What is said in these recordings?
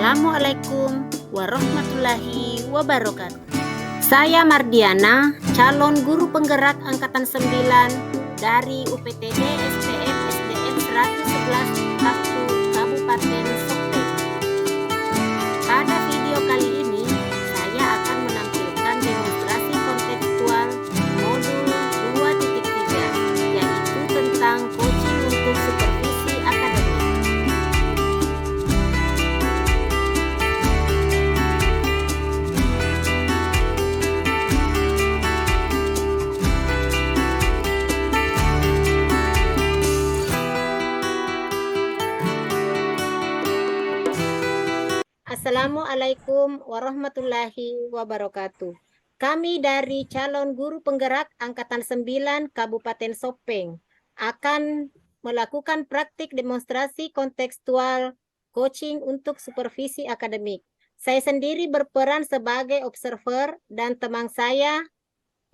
Assalamualaikum warahmatullahi wabarakatuh. Saya Mardiana, calon guru penggerak Angkatan 9 dari UPTD STM SDN 111 Paku, Kabupaten Sopeng. Pada video kali ini, saya akan menampilkan demonstrasi kontekstual modul 2.3, yaitu tentang coaching untuk supervisi akademik. Assalamualaikum warahmatullahi wabarakatuh. Kami dari calon guru penggerak Angkatan 9 Kabupaten Sopeng akan melakukan praktik demonstrasi kontekstual coaching untuk supervisi akademik. Saya sendiri berperan sebagai observer dan teman saya,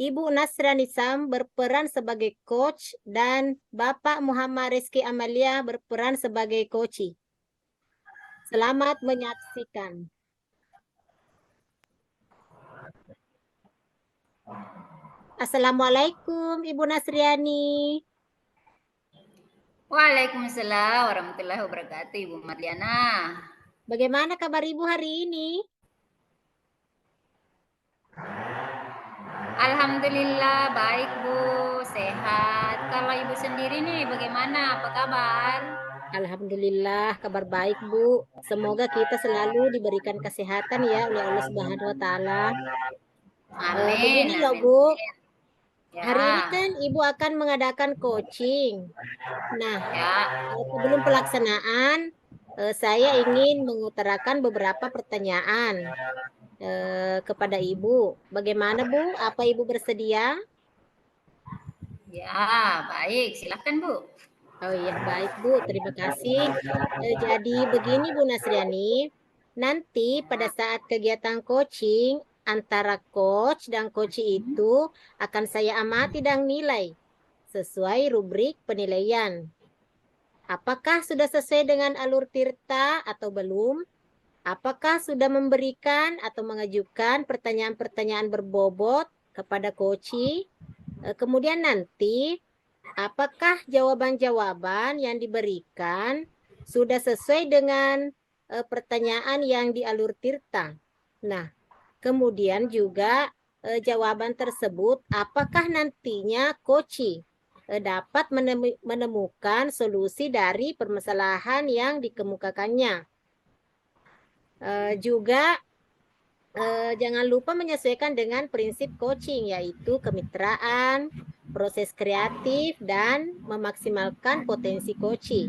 Ibu Nasriani Sam, berperan sebagai coach dan Bapak Muhammad Rizky Amalia berperan sebagai coachee. Selamat menyaksikan. Assalamualaikum Ibu Nasriani. Waalaikumsalam warahmatullahi wabarakatuh, Ibu Mardiana. Bagaimana kabar Ibu hari ini? Alhamdulillah baik Bu, sehat. Kalau Ibu sendiri nih bagaimana? Apa kabar? Alhamdulillah kabar baik Bu. Semoga kita selalu diberikan kesehatan ya oleh Allah Subhanahu wa taala. Amin, Begini loh amin. Bu. Ya. Hari ini kan Ibu akan mengadakan coaching. Nah, Ya. sebelum pelaksanaan saya ingin mengutarakan beberapa pertanyaan kepada Ibu. Bagaimana Bu? Apa Ibu bersedia? Ya, baik. Silakan Bu. Oh iya, baik Bu. Terima kasih. Jadi begini Bu Nasriani, nanti pada saat kegiatan coaching antara coach dan coachee itu akan saya amati dan nilai sesuai rubrik penilaian. Apakah sudah sesuai dengan alur tirta atau belum? Apakah sudah memberikan atau mengajukan pertanyaan-pertanyaan berbobot kepada coachee? Kemudian nanti apakah jawaban-jawaban yang diberikan sudah sesuai dengan pertanyaan yang di alur tirta? Nah, kemudian juga jawaban tersebut apakah nantinya coachee dapat menemukan solusi dari permasalahan yang dikemukakannya. Juga jangan lupa menyesuaikan dengan prinsip coaching, yaitu kemitraan, proses kreatif, dan memaksimalkan potensi coaching.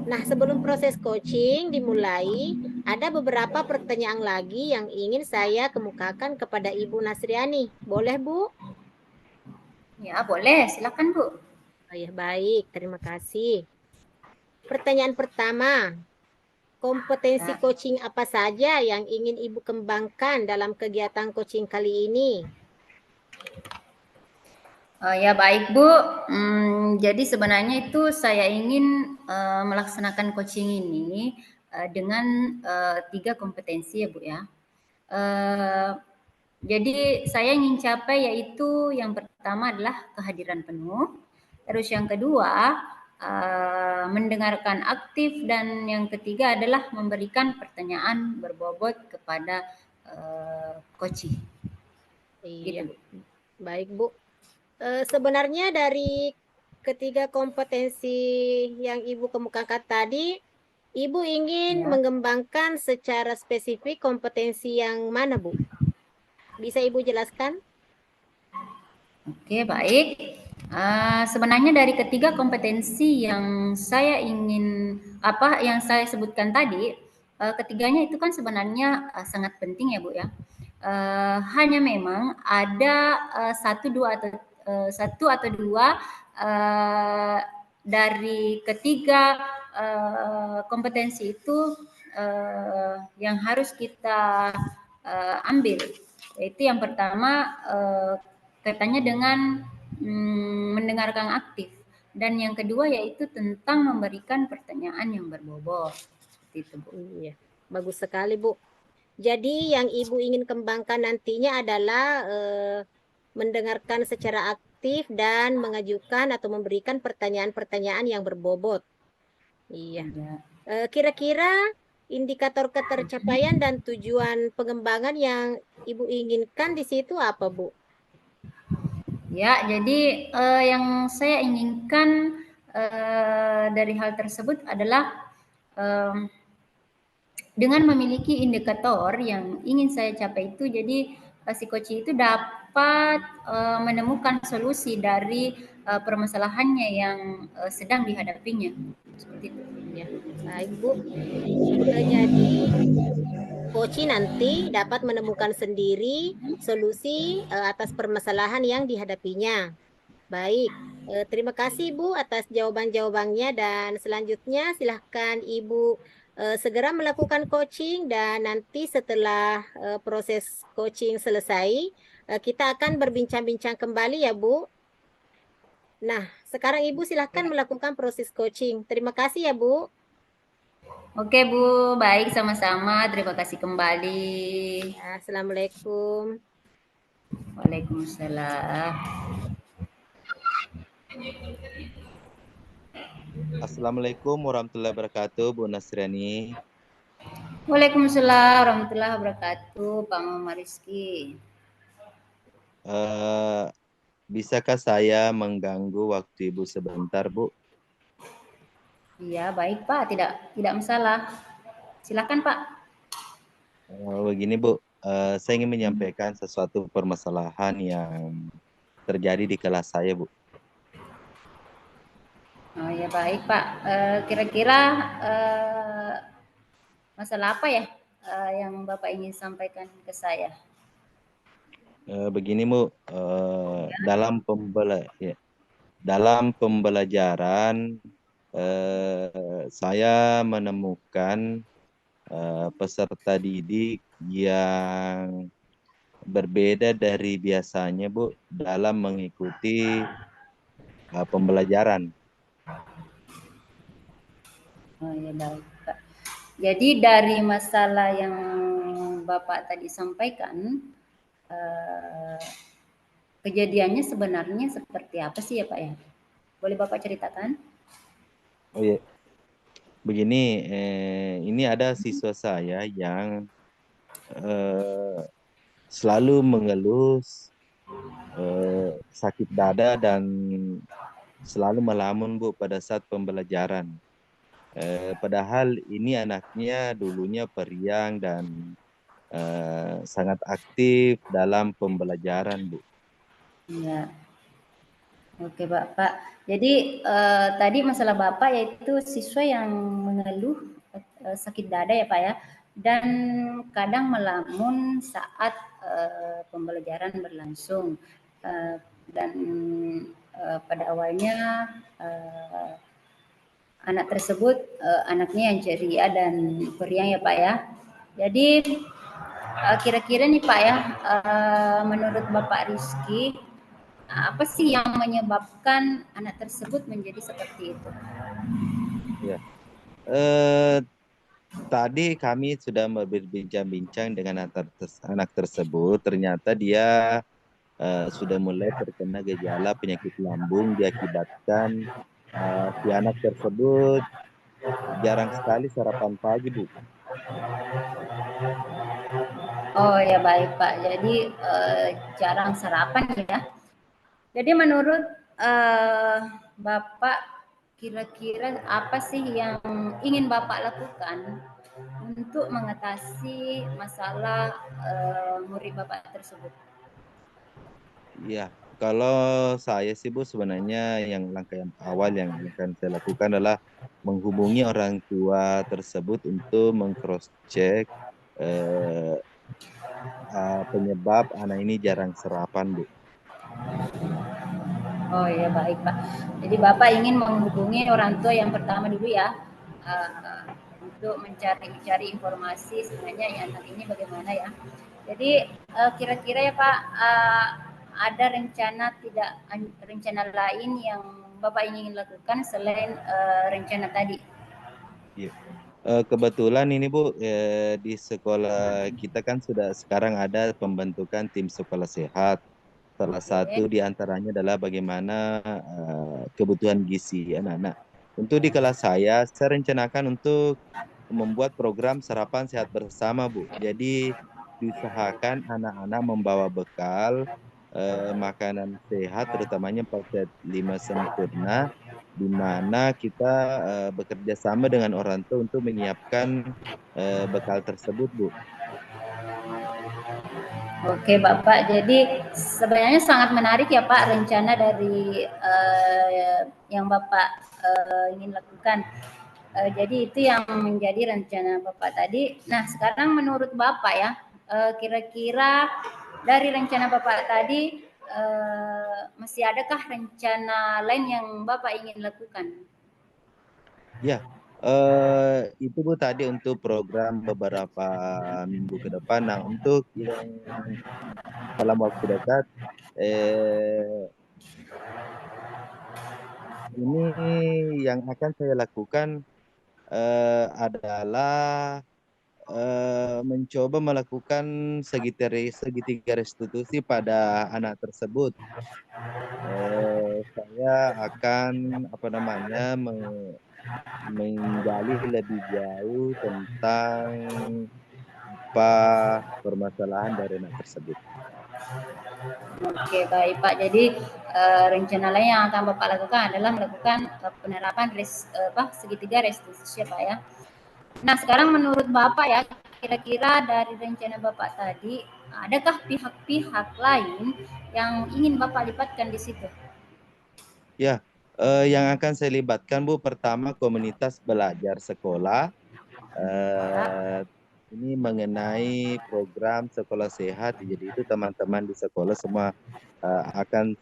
Nah, sebelum proses coaching dimulai, ada beberapa pertanyaan lagi yang ingin saya kemukakan kepada Ibu Nasriani. Boleh, Bu? Ya, boleh. Silakan Bu. Oh ya, baik. Terima kasih. Pertanyaan pertama, kompetensi coaching apa saja yang ingin Ibu kembangkan dalam kegiatan coaching kali ini? Ya baik Bu, jadi sebenarnya itu saya ingin melaksanakan coaching ini dengan 3 kompetensi ya Bu ya. Jadi saya ingin capai yaitu yang pertama adalah kehadiran penuh, terus yang kedua mendengarkan aktif, dan yang ketiga adalah memberikan pertanyaan berbobot kepada coaching. Iya, Gitu, Bu. baik Bu. Sebenarnya dari ketiga kompetensi yang Ibu kemukakan tadi, Ibu ingin mengembangkan secara spesifik kompetensi yang mana, Bu? Bisa Ibu jelaskan? Oke, baik. Sebenarnya dari ketiga kompetensi yang saya ingin yang saya sebutkan tadi, ketiganya itu kan sebenarnya sangat penting ya Bu ya. Hanya memang ada satu atau dua dari ketiga kompetensi itu yang harus kita ambil. Yaitu yang pertama kaitannya dengan mendengarkan aktif, dan yang kedua yaitu tentang memberikan pertanyaan yang berbobot. Seperti itu Bu. Iya. bagus sekali, Bu. Jadi yang Ibu ingin kembangkan nantinya adalah mendengarkan secara aktif dan mengajukan atau memberikan pertanyaan-pertanyaan yang berbobot. Iya. Ya. Kira-kira indikator ketercapaian dan tujuan pengembangan yang Ibu inginkan di situ apa, Bu? Ya, jadi yang saya inginkan dari hal tersebut adalah dengan memiliki indikator yang ingin saya capai itu, jadi si coach itu dapat menemukan solusi dari permasalahannya yang sedang dihadapinya. Seperti itu. Ya, baik, Bu. Jadi Koci nanti dapat menemukan sendiri solusi atas permasalahan yang dihadapinya. Baik, terima kasih Bu atas jawaban-jawabannya dan selanjutnya silahkan Ibu segera melakukan coaching dan nanti setelah proses coaching selesai, kita akan berbincang-bincang kembali ya Bu. Nah, sekarang Ibu silahkan melakukan proses coaching. Terima kasih ya Bu. Oke Bu, baik sama-sama. Terima kasih kembali. Ya, Assalamualaikum. Waalaikumsalam. Assalamualaikum warahmatullahi wabarakatuh, Bu Nasriani. Waalaikumsalam warahmatullahi wabarakatuh, Pak Muhammad Rizky. Bisakah saya mengganggu waktu Ibu sebentar, Bu? Iya, baik Pak, tidak masalah. Silakan Pak. Begini, Bu, saya ingin menyampaikan sesuatu permasalahan yang terjadi di kelas saya, Bu. Oh ya baik Pak. Kira-kira masalah apa ya yang Bapak ingin sampaikan ke saya? Begini, Bu, dalam pembelajaran saya menemukan peserta didik yang berbeda dari biasanya, Bu, dalam mengikuti pembelajaran. Oh ya baik Pak. Jadi dari masalah yang Bapak tadi sampaikan, kejadiannya sebenarnya seperti apa sih ya Pak ya? Boleh Bapak ceritakan? Oh ya, begini, ini ada siswa saya yang selalu mengeluh sakit dada dan selalu melamun, Bu, pada saat pembelajaran. Padahal ini anaknya dulunya periang dan sangat aktif dalam pembelajaran, Bu. Ya. Oke Bapak. Jadi tadi masalah Bapak yaitu siswa yang mengeluh sakit dada ya Pak ya, dan kadang melamun saat pembelajaran berlangsung. Dan pada awalnya anak tersebut anaknya yang ceria dan periang ya Pak ya. Jadi kira-kira nih Pak ya, menurut Bapak Rizky, apa sih yang menyebabkan anak tersebut menjadi seperti itu? Ya. Tadi kami sudah berbincang-bincang dengan anak tersebut. Ternyata dia sudah mulai terkena gejala penyakit lambung diakibatkan si anak tersebut jarang sekali sarapan pagi, Bu. Oh ya baik Pak, jadi jarang sarapan ya. Jadi menurut Bapak, kira-kira apa sih yang ingin Bapak lakukan untuk mengatasi masalah murid Bapak tersebut? Iya, kalau saya sih, Bu, sebenarnya langkah yang awal yang akan saya lakukan adalah menghubungi orang tua tersebut untuk meng-cross check penyebab anak ini jarang sarapan, Bu. Oh ya baik Pak. Jadi Bapak ingin menghubungi orang tua yang pertama dulu ya, untuk mencari informasi sebenarnya yang anak ini bagaimana ya. Jadi kira-kira ya Pak, ada rencana lain yang Bapak ingin lakukan selain rencana tadi? Iya. Kebetulan ini Bu, di sekolah kita kan sudah sekarang ada pembentukan tim sekolah sehat. Salah satu Oke. di antaranya adalah bagaimana kebutuhan gizi anak-anak. Untuk di kelas saya rencanakan untuk membuat program sarapan sehat bersama, Bu. Jadi diusahakan anak-anak membawa bekal makanan sehat, terutamanya paket 5 sempurna, di mana kita bekerja sama dengan orang tua untuk menyiapkan bekal tersebut, Bu. Oke Bapak, jadi sebenarnya sangat menarik ya Pak rencana dari yang Bapak ingin lakukan. Jadi itu yang menjadi rencana Bapak tadi. Nah sekarang menurut Bapak ya, kira-kira dari rencana Bapak tadi masih adakah rencana lain yang Bapak ingin lakukan? Ya, itu Bu tadi untuk program beberapa minggu ke depan. Nah, untuk yang dalam waktu dekat, eh, ini yang akan saya lakukan adalah mencoba melakukan segitiga restitusi pada anak tersebut. Saya akan apa namanya menggali lebih jauh tentang apa permasalahan dari anak tersebut. Oke baik Pak, jadi rencana lain yang akan Bapak lakukan adalah melakukan penerapan segitiga restitusi ya Pak ya. Nah sekarang menurut Bapak ya, kira-kira dari rencana Bapak tadi, adakah pihak-pihak lain yang ingin Bapak libatkan di situ? Ya, yang akan saya libatkan Bu, pertama komunitas belajar sekolah. Eh, ini mengenai program sekolah sehat, jadi itu teman-teman di sekolah semua akan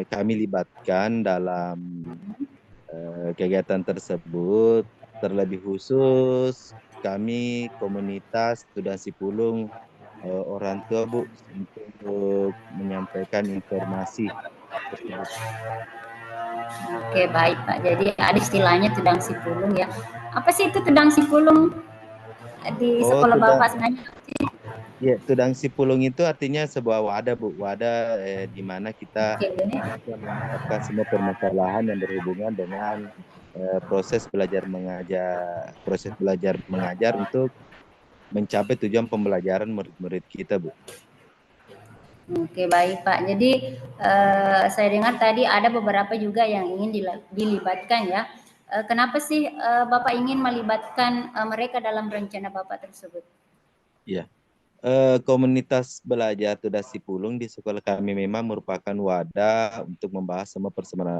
kami libatkan dalam kegiatan tersebut. Terlebih khusus kami komunitas Tudang Sipulung orang tua Bu untuk menyampaikan informasi tersebut. Oke baik Pak, jadi ada istilahnya tudang sipulung ya. Apa sih itu tudang sipulung di Oh, sekolah Tudang, Bapak sebenarnya? ya, Tudang Sipulung itu artinya sebuah wadah Bu, wadah di mana kita Oke, bisa mengungkapkan semua permasalahan yang berhubungan dengan proses belajar mengajar untuk mencapai tujuan pembelajaran murid-murid kita, Bu. Oke baik Pak. Jadi saya dengar tadi ada beberapa juga yang ingin dilibatkan ya. Kenapa sih Bapak ingin melibatkan mereka dalam rencana Bapak tersebut? Ya, komunitas belajar Tudang Sipulung di sekolah kami memang merupakan wadah untuk membahas semua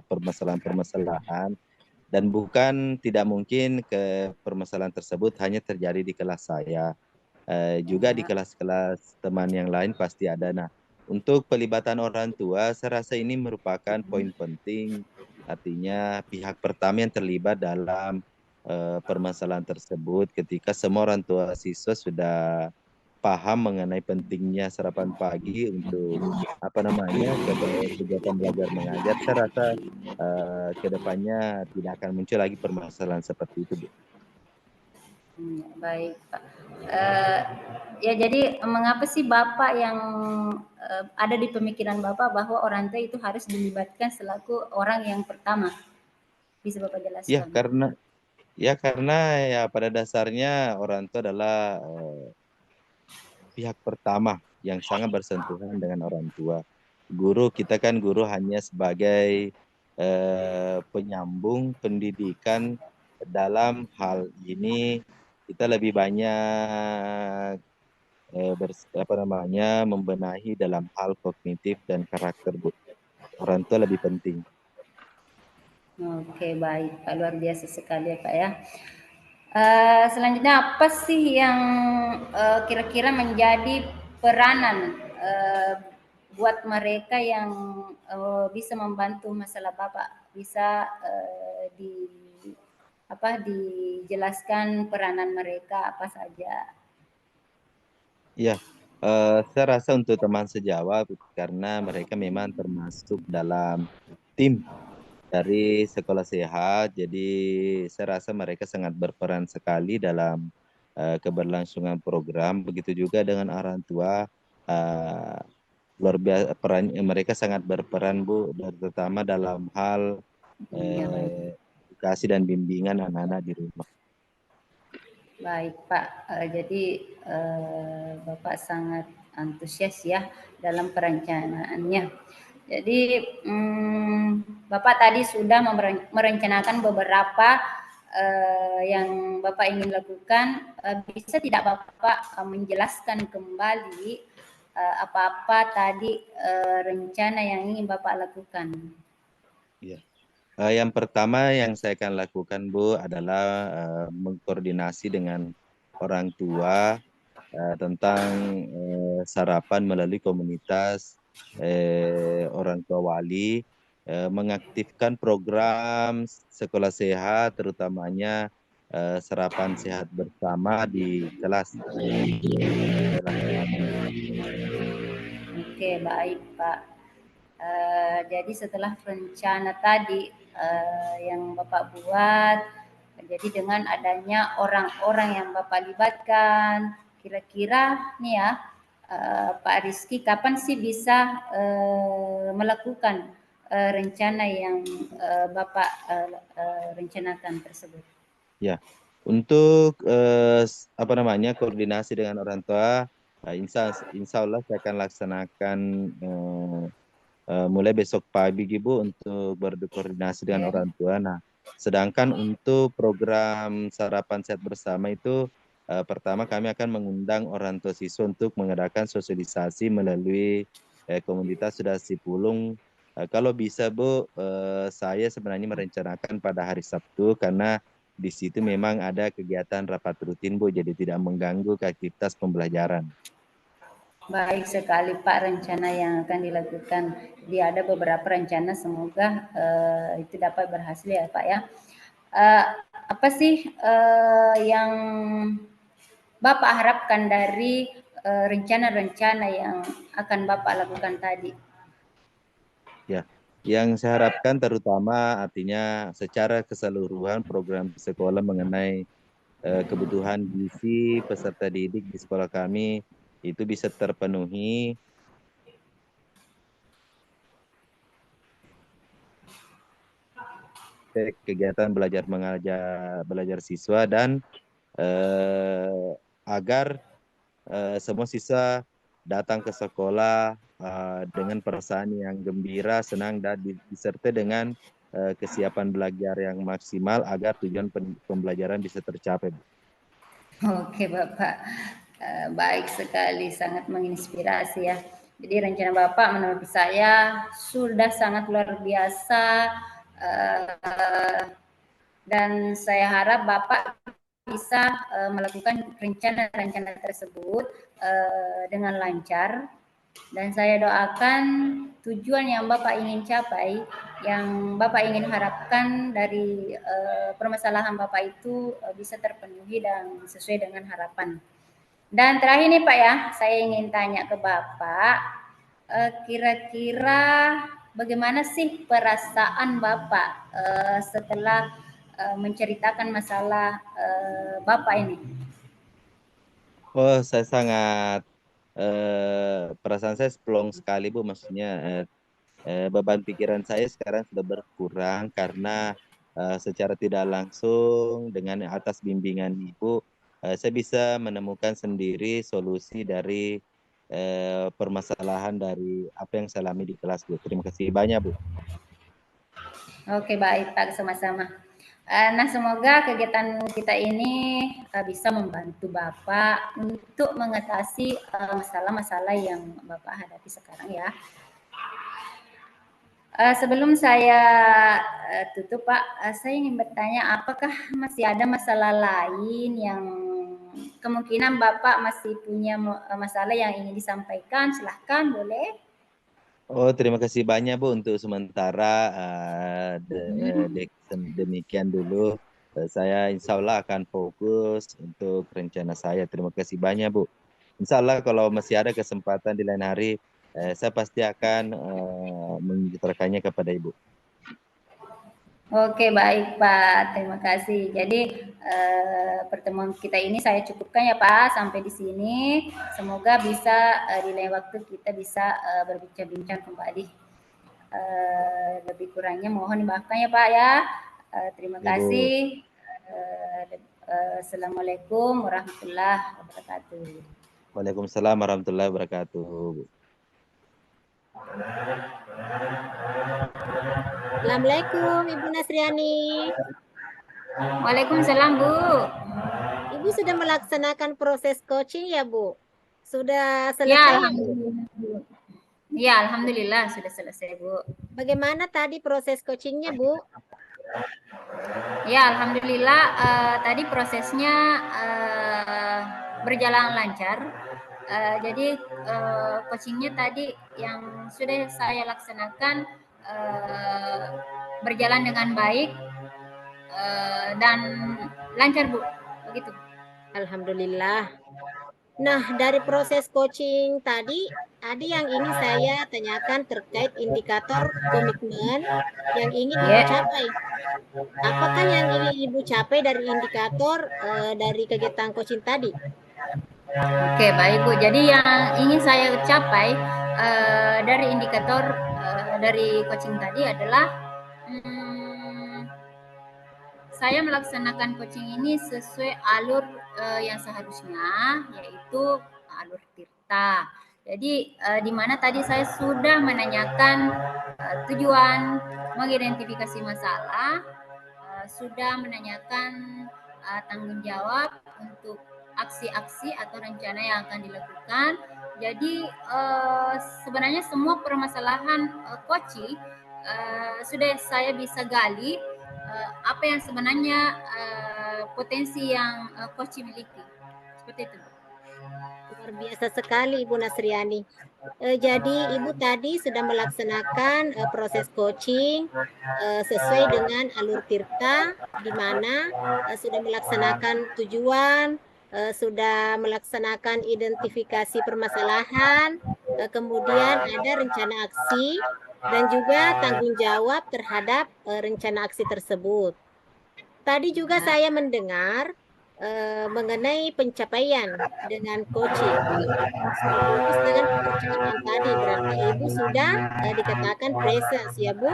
permasalahan-permasalahan, dan bukan tidak mungkin ke permasalahan tersebut hanya terjadi di kelas saya. Juga di kelas-kelas teman yang lain pasti ada. Nah, untuk pelibatan orang tua, saya rasa ini merupakan poin penting. Artinya pihak pertama yang terlibat dalam permasalahan tersebut ketika semua orang tua siswa sudah paham mengenai pentingnya sarapan pagi untuk apa namanya kegiatan belajar mengajar. Saya rasa ke depannya tidak akan muncul lagi permasalahan seperti itu, Bu. Baik Pak. Ya jadi mengapa sih Bapak yang ada di pemikiran Bapak bahwa orang tua itu harus dilibatkan selaku orang yang pertama? Bisa Bapak Ya, jelaskan? karena ya pada dasarnya orang tua adalah pihak pertama yang sangat bersentuhan dengan orang tua. Guru kita kan guru hanya sebagai penyambung pendidikan. Dalam hal ini kita lebih banyak apa namanya membenahi dalam hal kognitif dan karakter, Bu. Orang tua lebih penting. Oke baik Pak, luar biasa sekali ya Pak ya. Selanjutnya apa sih yang kira-kira menjadi peranan buat mereka yang bisa membantu masalah Bapak? Bisa dijelaskan peranan mereka apa saja? Ya, saya rasa untuk teman sejawat karena mereka memang termasuk dalam tim dari sekolah sehat. Jadi saya rasa mereka sangat berperan sekali dalam keberlangsungan program. Begitu juga dengan orang tua, luar biasa peran mereka sangat berperan Bu, terutama dalam hal Ya, baik. edukasi dan bimbingan anak-anak di rumah. Baik Pak, jadi Bapak sangat antusias ya dalam perencanaannya. Jadi Bapak tadi sudah merencanakan beberapa yang Bapak ingin lakukan. Bisa tidak Bapak menjelaskan kembali apa-apa tadi rencana yang ingin Bapak lakukan? Ya. Yang pertama yang saya akan lakukan Bu adalah mengkoordinasi dengan orang tua tentang sarapan melalui komunitas orang tua wali, mengaktifkan program sekolah sehat, terutamanya sarapan sehat bersama di kelas. Oke, baik Pak. Jadi setelah rencana tadi yang Bapak buat, jadi dengan adanya orang-orang yang Bapak libatkan, kira-kira nih ya Pak Rizky, kapan sih bisa melakukan rencana yang Bapak rencanakan tersebut? Ya, untuk apa namanya koordinasi dengan orang tua, insya Allah saya akan laksanakan mulai besok pagi Ibu untuk berkoordinasi dengan Ya. orang tua. Nah, sedangkan untuk program sarapan sehat bersama itu pertama kami akan mengundang orang tua siswa untuk mengadakan sosialisasi melalui komunitas Sudah Sipulung. Kalau bisa Bu, saya sebenarnya merencanakan pada hari Sabtu karena di situ memang ada kegiatan rapat rutin Bu, jadi tidak mengganggu ke aktivitas pembelajaran. Baik sekali Pak rencana yang akan dilakukan. Jadi ada beberapa rencana, semoga itu dapat berhasil ya Pak ya. Apa sih yang Bapak harapkan dari rencana-rencana yang akan Bapak lakukan tadi? Ya, yang saya harapkan terutama artinya secara keseluruhan program sekolah mengenai kebutuhan gizi peserta didik di sekolah kami itu bisa terpenuhi. Kegiatan belajar mengajar belajar siswa dan agar semua siswa datang ke sekolah dengan perasaan yang gembira, senang dan disertai dengan kesiapan belajar yang maksimal agar tujuan pembelajaran bisa tercapai. Oke Bapak, baik sekali, sangat menginspirasi ya. Jadi rencana Bapak menurut saya sudah sangat luar biasa dan saya harap Bapak bisa melakukan rencana-rencana tersebut dengan lancar, dan saya doakan tujuan yang Bapak ingin capai, yang Bapak ingin harapkan dari permasalahan Bapak itu bisa terpenuhi dan sesuai dengan harapan. Dan terakhir nih Pak ya, saya ingin tanya ke Bapak, kira-kira bagaimana sih perasaan Bapak setelah menceritakan masalah Bapak ini? Oh, saya sangat perasaan saya plong sekali Bu, maksudnya beban pikiran saya sekarang sudah berkurang karena secara tidak langsung dengan atas bimbingan Ibu, saya bisa menemukan sendiri solusi dari permasalahan dari apa yang saya alami di kelas Bu. Terima kasih banyak Bu. Oke baik Pak, sama-sama. Nah semoga kegiatan kita ini bisa membantu Bapak untuk mengatasi masalah-masalah yang Bapak hadapi sekarang ya. Sebelum saya tutup Pak, saya ingin bertanya apakah masih ada masalah lain yang kemungkinan Bapak masih punya masalah yang ingin disampaikan? Silahkan, boleh. Oh, terima kasih banyak Bu untuk sementara demikian dulu. Saya insya Allah akan fokus untuk rencana saya. Terima kasih banyak Bu. Insya Allah kalau masih ada kesempatan di lain hari, saya pasti akan menceritakannya kepada Ibu. Oke, baik Pak. Terima kasih. Jadi pertemuan kita ini saya cukupkan ya Pak sampai di sini. Semoga bisa di lain waktu kita bisa berbincang-bincang kembali. Lebih kurangnya mohon dimaafkan ya Pak ya. Terima Ya, Bu. kasih. Assalamualaikum warahmatullahi wabarakatuh. Waalaikumsalam warahmatullahi wabarakatuh, Bu. Assalamualaikum Ibu Nasriani. Waalaikumsalam Bu. Ibu sudah melaksanakan proses coaching ya Bu? Sudah Ya, selesai ya Bu? alhamdulillah. Ya, alhamdulillah sudah selesai Bu. Bagaimana tadi proses coachingnya Bu? Ya, alhamdulillah tadi prosesnya berjalan lancar. Jadi coachingnya tadi yang sudah saya laksanakan berjalan dengan baik dan lancar Bu, begitu. Alhamdulillah. Nah, dari proses coaching tadi, ada yang ingin saya tanyakan terkait indikator komitmen yang ingin Ibu capai. Apakah yang ingin Ibu capai dari indikator dari kegiatan coaching tadi? Oke, baik Bu. Jadi yang ingin saya capai dari indikator dari coaching tadi adalah saya melaksanakan coaching ini sesuai alur yang seharusnya, yaitu alur Tirta. Jadi di mana tadi saya sudah menanyakan tujuan, mengidentifikasi masalah, sudah menanyakan tanggung jawab untuk aksi-aksi atau rencana yang akan dilakukan. Jadi sebenarnya semua permasalahan coaching sudah saya bisa gali apa yang sebenarnya potensi yang coaching miliki. Seperti itu. Luar biasa sekali Ibu Nasriani. Jadi Ibu tadi sudah melaksanakan proses coaching sesuai dengan alur Tirta, di mana sudah melaksanakan tujuan, sudah melaksanakan identifikasi permasalahan, kemudian ada rencana aksi, dan juga tanggung jawab terhadap rencana aksi tersebut. Tadi juga saya mendengar mengenai pencapaian dengan coaching. Sekaligus dengan pekerjaan tadi, berarti Ibu sudah dikatakan presence ya Bu.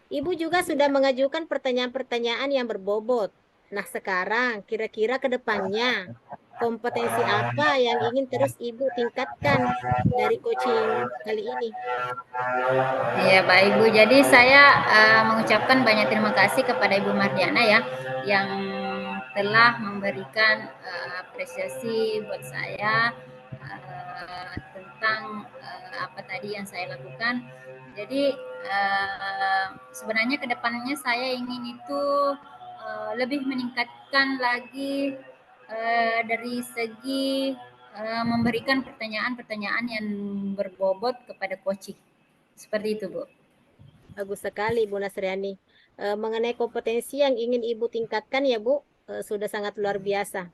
Ibu juga sudah mengajukan pertanyaan-pertanyaan yang berbobot. Nah sekarang kira-kira ke depannya kompetensi apa yang ingin terus Ibu tingkatkan dari coaching kali ini? Ya baik Bu, jadi saya mengucapkan banyak terima kasih kepada Ibu Mardiana ya yang telah memberikan apresiasi buat saya tentang apa tadi yang saya lakukan. Jadi sebenarnya kedepannya saya ingin itu lebih meningkatkan lagi dari segi memberikan pertanyaan-pertanyaan yang berbobot kepada coaching. Seperti itu, Bu. Bagus sekali, Bu Nasriani. Mengenai kompetensi yang ingin Ibu tingkatkan ya, Bu, sudah sangat luar biasa.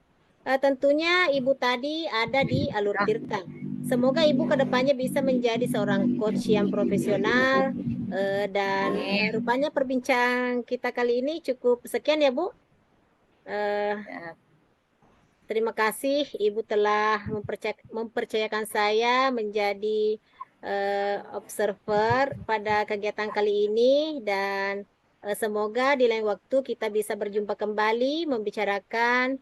Tentunya Ibu tadi ada di alur Tirta. Semoga Ibu kedepannya bisa menjadi seorang coach yang profesional. Dan rupanya perbincangan kita kali ini cukup sekian ya, Bu. Terima kasih Ibu telah mempercayakan saya menjadi observer pada kegiatan kali ini, dan semoga di lain waktu kita bisa berjumpa kembali membicarakan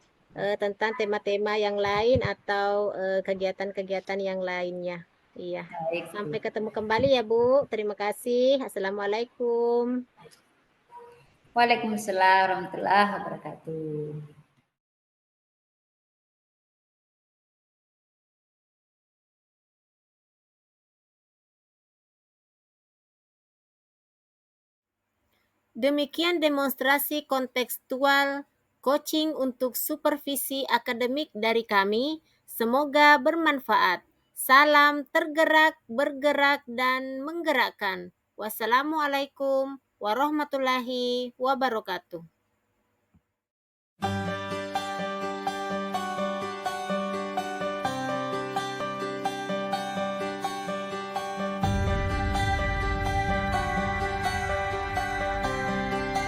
tentang tema-tema yang lain atau kegiatan-kegiatan yang lainnya. Iya. Sampai ketemu kembali ya Bu. Terima kasih. Assalamualaikum. Waalaikumsalam warahmatullahi wabarakatuh. Demikian demonstrasi kontekstual coaching untuk supervisi akademik dari kami. Semoga bermanfaat. Salam tergerak, bergerak, dan menggerakkan. Wassalamualaikum warahmatullahi wabarakatuh.